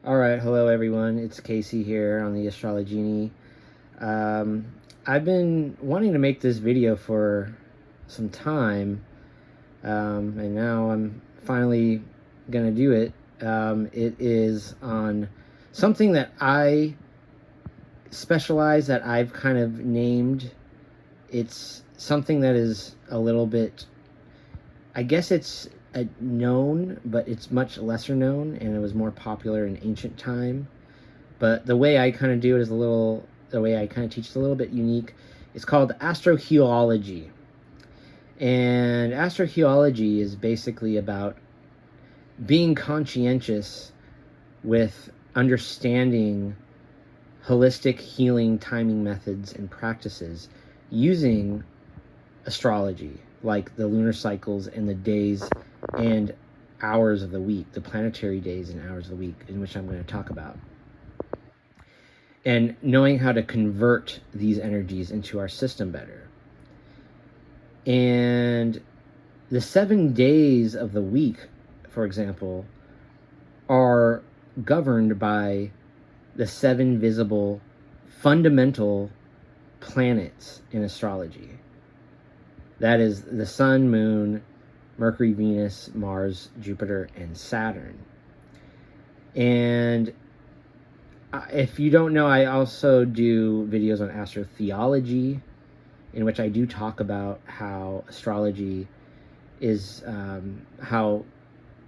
All right, hello everyone. It's Casey here on the AstroHealogy. I've been wanting to make this video for some time, and now I'm finally gonna do it. It is on something that I specialize, that I've kind of named. It's something that is a little bit, I guess it's known, but it's much lesser known, and it was more popular in ancient time. But the way I kind of do it is the way I kind of teach is a little bit unique. It's called AstroHealogy. And AstroHealogy is basically about being conscientious with understanding holistic healing timing methods and practices using astrology, like the lunar cycles and the days and hours of the week, the planetary days and hours of the week, in which I'm going to talk about. And knowing how to convert these energies into our system better. And the 7 days of the week, for example, are governed by the 7 visible fundamental planets in astrology. That is the Sun, Moon, Mercury, Venus, Mars, Jupiter, and Saturn. And if you don't know, I also do videos on AstroTheology, in which I do talk about how astrology is, how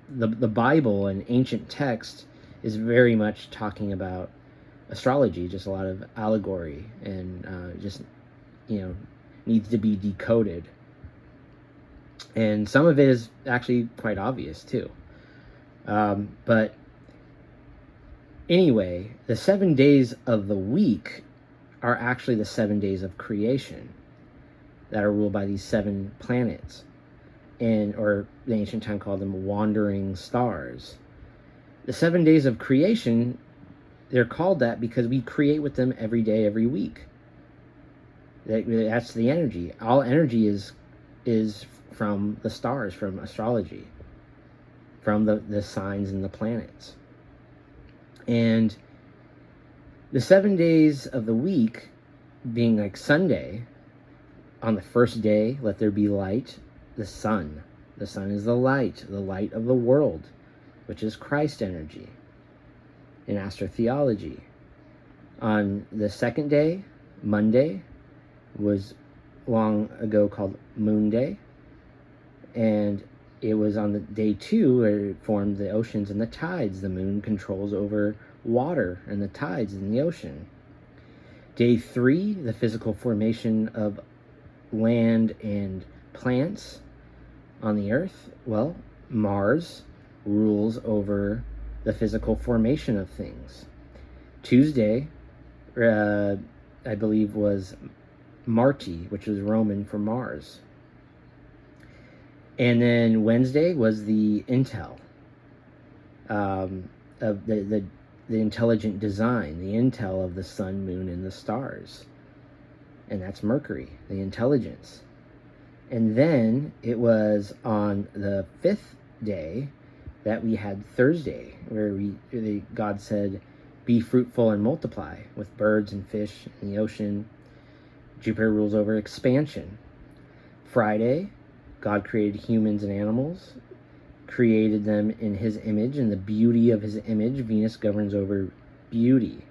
the Bible and ancient text is very much talking about astrology, just a lot of allegory, and just, needs to be decoded. And some of it is actually quite obvious too. But anyway, the 7 days of the week are actually the 7 days of creation that are ruled by these 7 planets, or the ancient time called them wandering stars. The 7 days of creation, they're called that because we create with them every day, every week. That's the energy. All energy is from the stars, from astrology, from the signs and the planets. And the 7 days of the week being like Sunday, on the first day, let there be light, the sun. The sun is the light of the world, which is Christ energy in AstroTheology. On the second day, Monday, was long ago called Moon Day. And it was on the day 2 where it formed the oceans and the tides. The moon controls over water and the tides in the ocean. Day 3, the physical formation of land and plants on the earth. Well, Mars rules over the physical formation of things. Tuesday, I believe, was Marti, which was Roman for Mars. And then Wednesday was the intel, of the intelligent design, the intel of the sun, moon, and the stars. And that's Mercury, the intelligence. And then it was on the 5th day that we had Thursday, where God said, be fruitful and multiply, with birds and fish in the ocean. Jupiter rules over expansion. Friday, God created humans and animals, created them in his image, and the beauty of his image. Venus governs over beauty.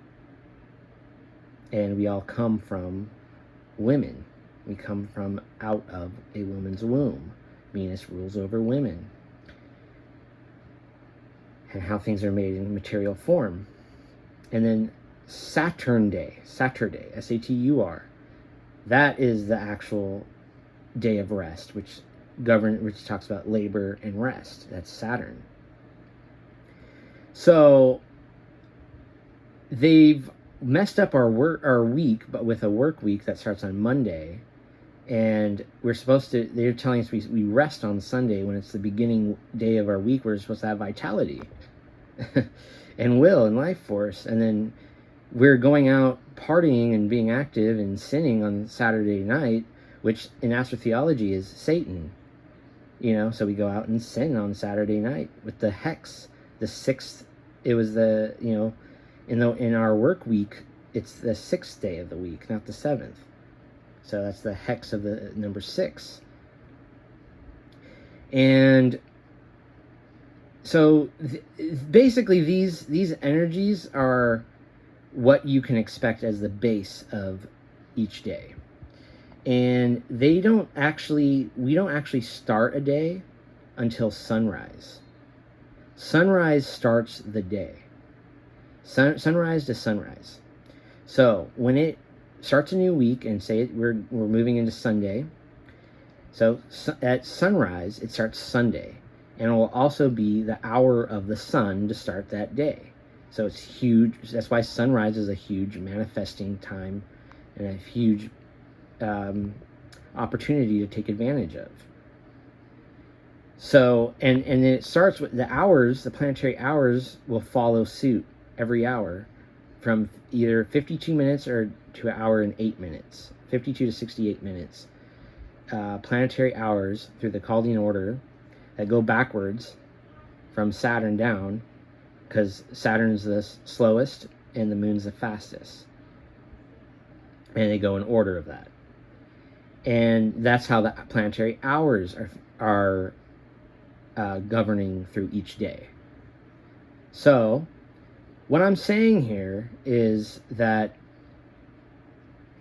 And we all come from women. We come from out of a woman's womb. Venus rules over women and how things are made in material form. And then Saturday, S-A-T-U-R, that is the actual day of rest, which talks about labor and rest. That's Saturn. So they've messed up our week, but with a work week that starts on Monday, and they're telling us we rest on Sunday when it's the beginning day of our week. We're supposed to have vitality and will and life force, and then we're going out partying and being active and sinning on Saturday night, which in AstroTheology is Satan. So we go out and sin on Saturday night with the hex, the 6th in our work week, it's the 6th day of the week, not the 7th. So that's the hex of the number 6. And so basically these energies are what you can expect as the base of each day. And we don't actually start a day until sunrise. Sunrise starts the day. Sunrise to sunrise. So when it starts a new week, and say we're moving into Sunday, so at sunrise it starts Sunday, and it will also be the hour of the sun to start that day. So it's huge. That's why sunrise is a huge manifesting time and a huge opportunity to take advantage of. So, and then it starts with the hours. The planetary hours will follow suit every hour, from either 52 minutes or to an hour and 8 minutes, 52 to 68 minutes. Planetary hours through the Chaldean order that go backwards from Saturn down, because Saturn's the slowest and the moon's the fastest, and they go in order of that. And that's how the planetary hours are governing through each day. So what I'm saying here is that,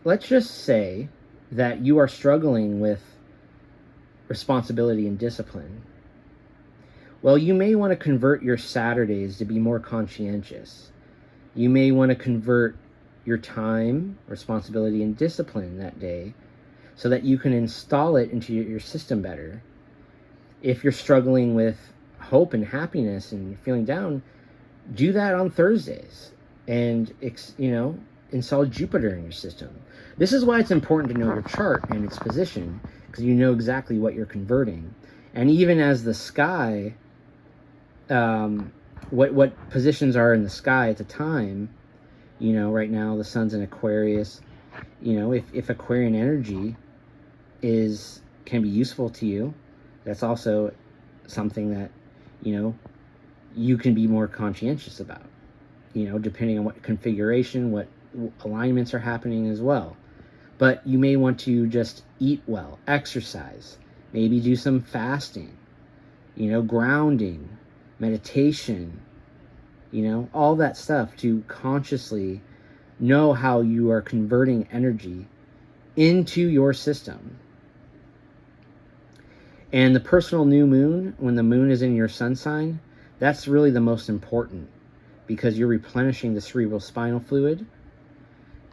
let's just say that you are struggling with responsibility and discipline. Well, you may want to convert your Saturdays to be more conscientious. You may want to convert your time, responsibility, and discipline that day so that you can install it into your system better. If you're struggling with hope and happiness and you're feeling down, do that on Thursdays and, install Jupiter in your system. This is why it's important to know your chart and its position, because you know exactly what you're converting. And even as the sky, what positions are in the sky at the time, right now the sun's in Aquarius. If Aquarian energy can be useful to you, that's also something that, you can be more conscientious about, depending on what configuration, what alignments are happening as well. But you may want to just eat well, exercise, maybe do some fasting, grounding, meditation, all that stuff to consciously know how you are converting energy into your system. And the personal new moon, when the moon is in your sun sign, that's really the most important, because you're replenishing the cerebral spinal fluid,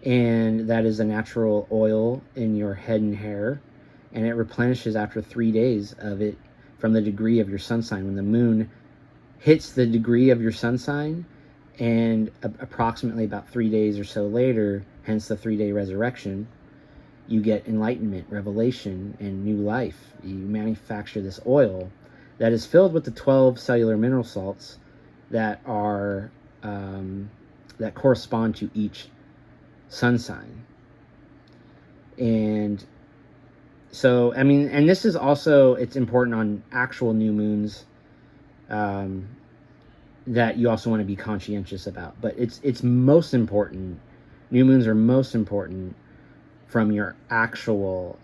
and that is a natural oil in your head and hair, and it replenishes after 3 days of it from the degree of your sun sign. When the moon hits the degree of your sun sign, and approximately about 3 days or so later, hence the 3-day resurrection, you get enlightenment, revelation, and new life. You manufacture this oil that is filled with the 12 cellular mineral salts that are that correspond to each sun sign. And so, and this is also, it's important on actual new moons, that you also want to be conscientious about. But it's most important, new moons are most important from your actual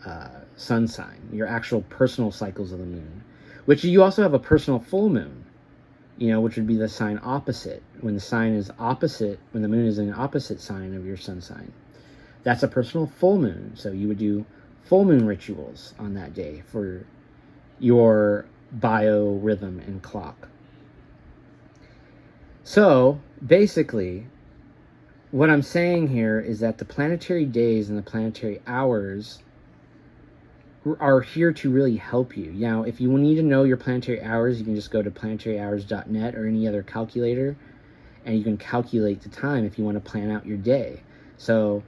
sun sign, your actual personal cycles of the moon, which you also have a personal full moon, which would be the sign opposite. When the sign is opposite, when the moon is in an opposite sign of your sun sign, that's a personal full moon. So you would do full moon rituals on that day for your biorhythm and clock. So basically, what I'm saying here is that the planetary days and the planetary hours are here to really help you. Now, if you need to know your planetary hours, you can just go to planetaryhours.net or any other calculator, and you can calculate the time if you want to plan out your day. So,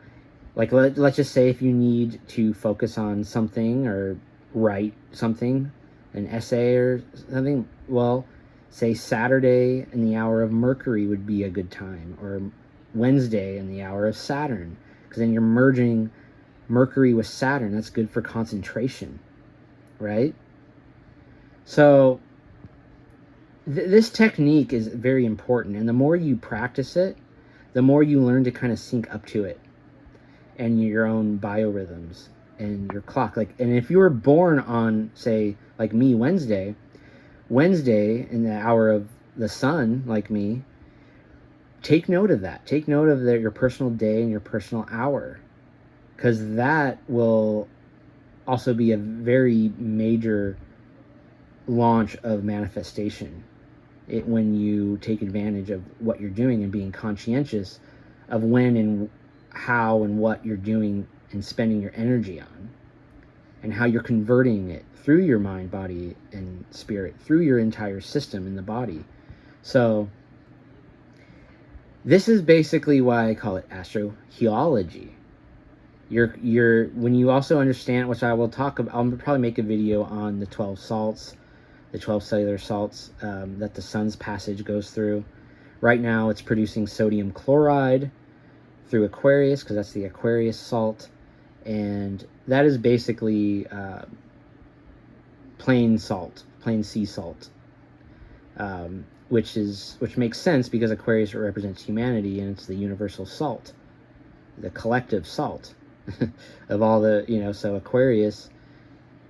like, let's just say if you need to focus on something or write something, an essay or something, well, say Saturday in the hour of Mercury would be a good time, or Wednesday in the hour of Saturn, because then you're merging Mercury with Saturn. That's good for concentration, right? So this technique is very important, and the more you practice it, the more you learn to kind of sync up to it and your own biorhythms and your clock. Like, and if you were born on, say, like me, Wednesday in the hour of the sun, like me, take note of that. Take note of your personal day and your personal hour, because that will also be a very major launch of manifestation. When you take advantage of what you're doing and being conscientious of when and how and what you're doing and spending your energy on, and how you're converting it through your mind, body, and spirit, through your entire system in the body. So this is basically why I call it AstroHealogy. When you also understand, which I will talk about, I'll probably make a video on the 12 salts, the 12 cellular salts that the sun's passage goes through. Right now it's producing sodium chloride through Aquarius, because that's the Aquarius salt, and that is basically plain sea salt, which makes sense because Aquarius represents humanity, and it's the universal salt, the collective salt of all the, so Aquarius,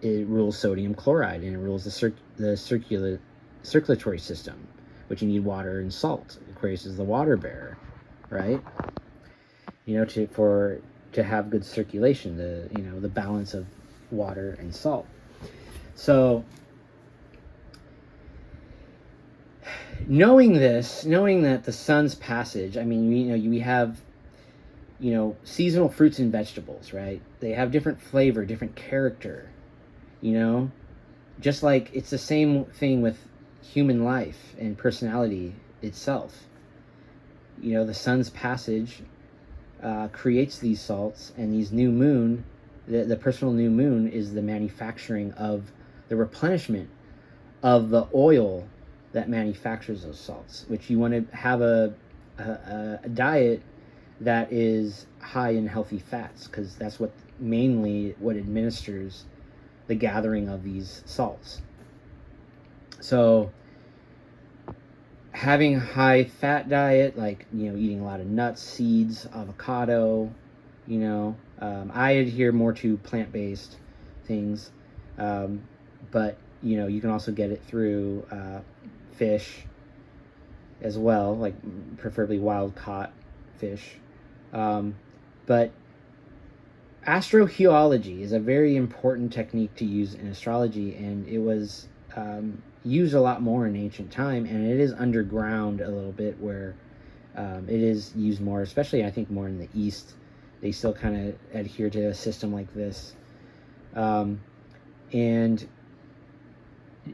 it rules sodium chloride, and it rules the circulatory system, which you need water and salt. Aquarius is the water bearer, right? To have good circulation, the balance of water and salt. So knowing that the sun's passage, I mean, we have, seasonal fruits and vegetables, right? They have different flavor, different character, just like it's the same thing with human life and personality itself. The sun's passage creates these salts, and these new moon, the personal new moon is the manufacturing of the replenishment of the oil that manufactures those salts, which you want to have a diet that is high in healthy fats, because that's what administers the gathering of these salts. So having a high fat diet, like, eating a lot of nuts, seeds, avocado, I adhere more to plant-based things, but you can also get it through fish as well, like preferably wild caught fish. But AstroHealogy is a very important technique to use in astrology, and it was used a lot more in ancient time, and it is underground a little bit, where it is used more, especially I think more in the East. They still kind of adhere to a system like this, and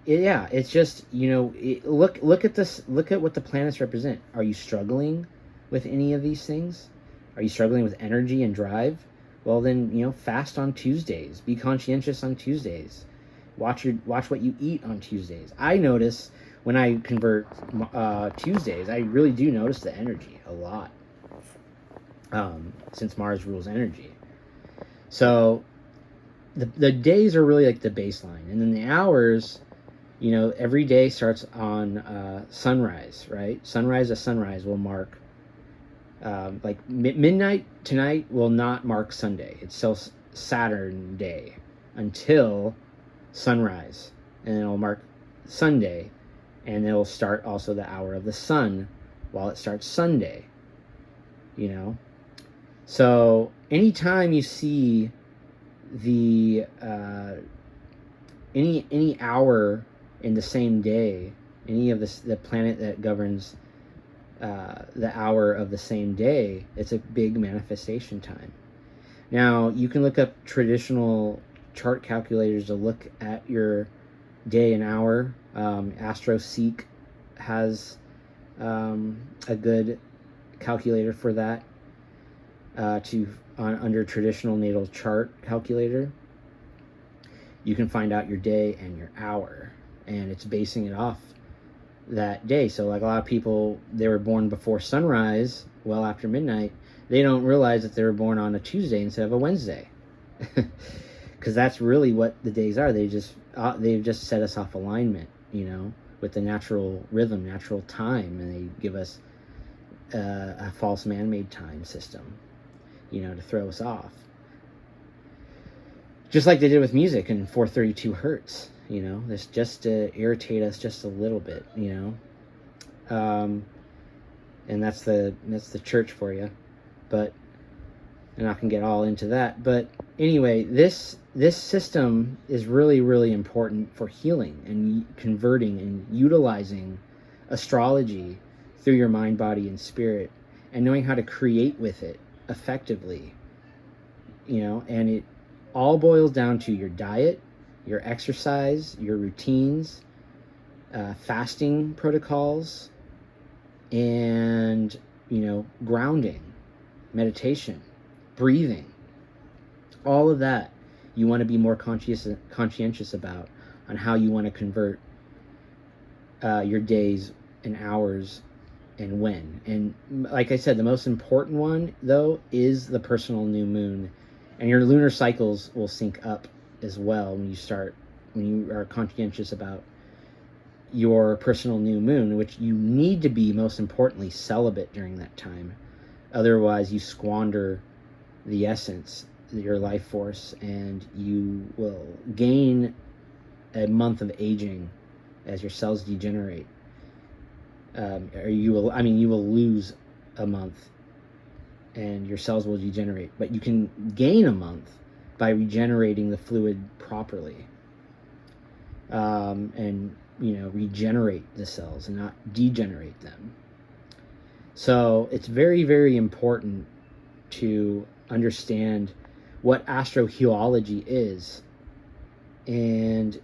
it's just, look at this, look at what the planets represent. Are you struggling with any of these things? Are you struggling with energy and drive? Well, then, fast on Tuesdays. Be conscientious on Tuesdays. Watch what you eat on Tuesdays. I notice when I convert Tuesdays, I really do notice the energy a lot, since Mars rules energy. So the days are really like the baseline, and then the hours, every day starts on sunrise, right? Sunrise to sunrise will mark, like midnight tonight will not mark Sunday. It's still Saturn day until sunrise, and it'll mark Sunday, and it'll start also the hour of the sun while it starts Sunday. So anytime you see the any hour in the same day, any of the planet that governs the hour of the same day, it's a big manifestation time. Now, you can look up traditional chart calculators to look at your day and hour. AstroSeek has a good calculator for that, under traditional natal chart calculator. You can find out your day and your hour, and it's basing it off that day. So like a lot of people, they were born before sunrise, well after midnight, they don't realize that they were born on a Tuesday instead of a Wednesday, because that's really what the days are. They've just set us off alignment, with the natural rhythm, natural time, and they give us a false man-made time system, to throw us off. Just like they did with music in 432 hertz, this just to irritate us just a little bit, and that's the church for you. But I'm not gonna get all into that. But anyway, this system is really, really important for healing and converting and utilizing astrology through your mind, body, and spirit, and knowing how to create with it effectively. And it all boils down to your diet, your exercise, your routines, fasting protocols, and grounding, meditation, breathing. All of that you want to be more conscientious about, on how you want to convert your days and hours and when. And like I said, the most important one though is the personal new moon, and your lunar cycles will sync up as well when you are conscientious about your personal new moon, which you need to be, most importantly, celibate during that time. Otherwise you squander the essence, your life force, and you will gain a month of aging as your cells degenerate. Or you will lose a month and your cells will degenerate, but you can gain a month by regenerating the fluid properly, and regenerate the cells and not degenerate them. So it's very, very important to understand what AstroHealogy is, and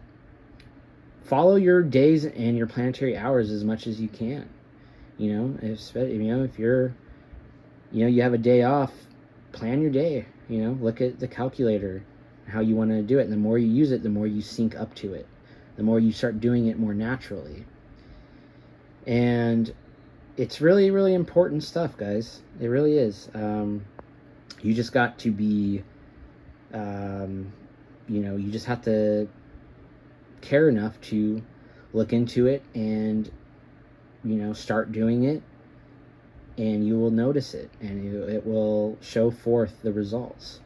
follow your days and your planetary hours as much as you can. If you're you have a day off, plan your day. Look at the calculator, how you want to do it, and the more you use it, the more you sync up to it, the more you start doing it more naturally. And it's really, really important stuff, guys. It really is. You just got to be you just have to care enough to look into it and start doing it, and you will notice it, and it will show forth the results.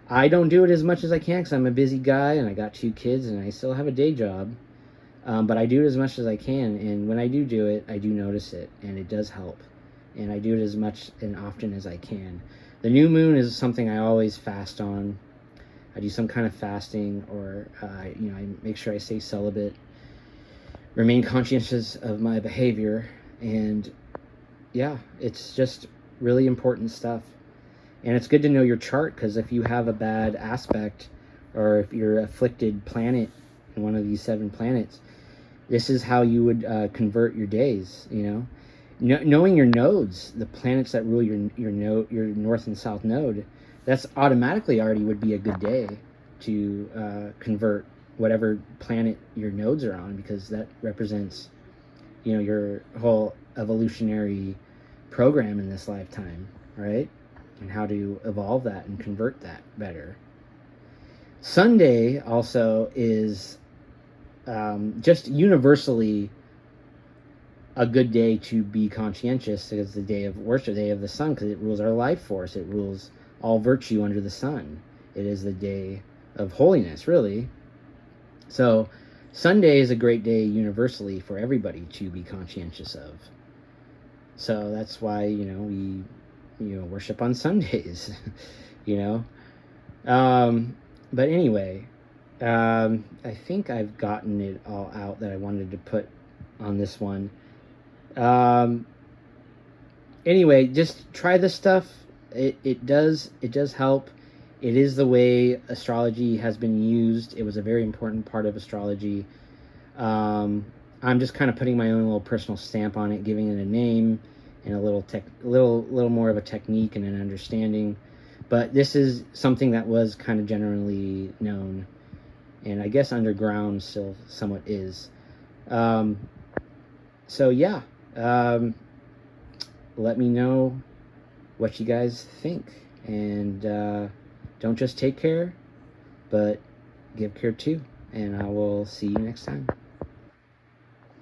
I don't do it as much as I can because I'm a busy guy and I got 2 kids and I still have a day job, but I do it as much as I can, and when I do it, I do notice it, and it does help, and I do it as much and often as I can. The new moon is something I always fast on. I do some kind of fasting, or I make sure I stay celibate, remain conscientious of my behavior, and yeah, it's just really important stuff. And it's good to know your chart, because if you have a bad aspect, or if you're afflicted planet in one of these 7 planets, this is how you would convert your days. Knowing your nodes, the planets that rule your north and south node, that's automatically already would be a good day to convert whatever planet your nodes are on, because that represents your whole evolutionary program in this lifetime, right? And how to evolve that and convert that better. Sunday also is just universally a good day to be conscientious, because it's the day of worship, the day of the sun, because it rules our life force. It rules all virtue under the sun. It is the day of holiness, really. So Sunday is a great day universally for everybody to be conscientious of. So that's why we worship on Sundays. But anyway, I think I've gotten it all out that I wanted to put on this one. Anyway, just try this stuff. It does help. It is the way astrology has been used. It was a very important part of astrology. I'm just kind of putting my own little personal stamp on it, giving it a name and a little more of a technique and an understanding. But this is something that was kind of generally known, and I guess underground still somewhat is. So yeah, let me know what you guys think, and don't just take care, but give care too, and I will see you next time.